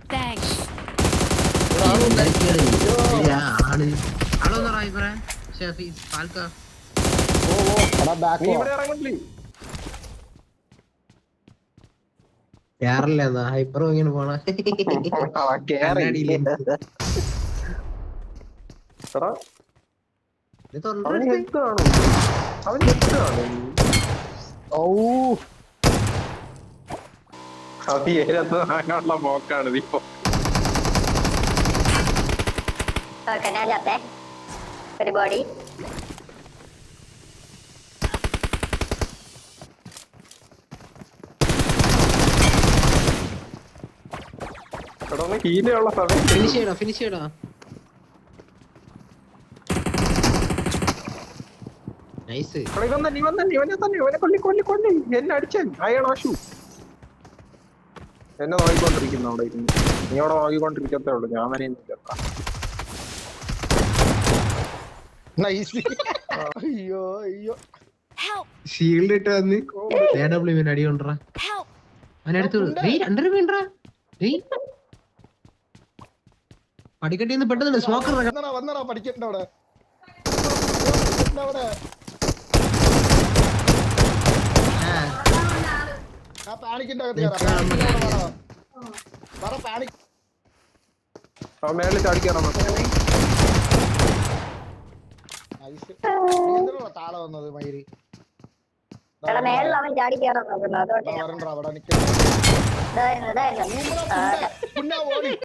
Thanks. കേറല്ല hyper ഇങ്ങനെ പോണ കണ്ണാടി ലെൻസ് മോക്കാണ് ഇപ്പൊ कनाल जाता है मेरी बॉडी ഹീലുള്ള സമയം ഫിനിഷ് ചെയ്യടാ നൈസ് ഇവനെ കൊല്ലി എന്നെ അടിച്ചൻ അയാളാശു എന്നെ നോക്കിക്കൊണ്ടിരിക്കുന്നു അവിടെ ഇരുന്ന് നീ അവിടെ നോക്കിക്കൊണ്ടിരിക്കത്തേ ഉള്ളൂ ഞാൻ വരെ അയ്യോ അയ്യോ ഷീൽഡ് ഇട്ട് വന്ന് AW അടി കൊണ്ടറാ അവനടുത്ത് രണ്ടര വീണ്ടറാ പടിക്കട്ടിന്ന് പെട്ടെന്ന് സ്മോക്കർ വന്നടാ പഠിക്കണ്ട അവിടെ ആ പാനിക്കിന്റെ അകത്ത് പാനിക് മേളിൽ ചാടിക്കാറാ താഴെ വന്നത് മയില് മേളിൽ അവൻ ചാടി കയറാൻ നോക്കുന്നു അതുകൊണ്ട് അവിടെ നിൽക്കുന്നു ഇതായിരുന്നു ഓടി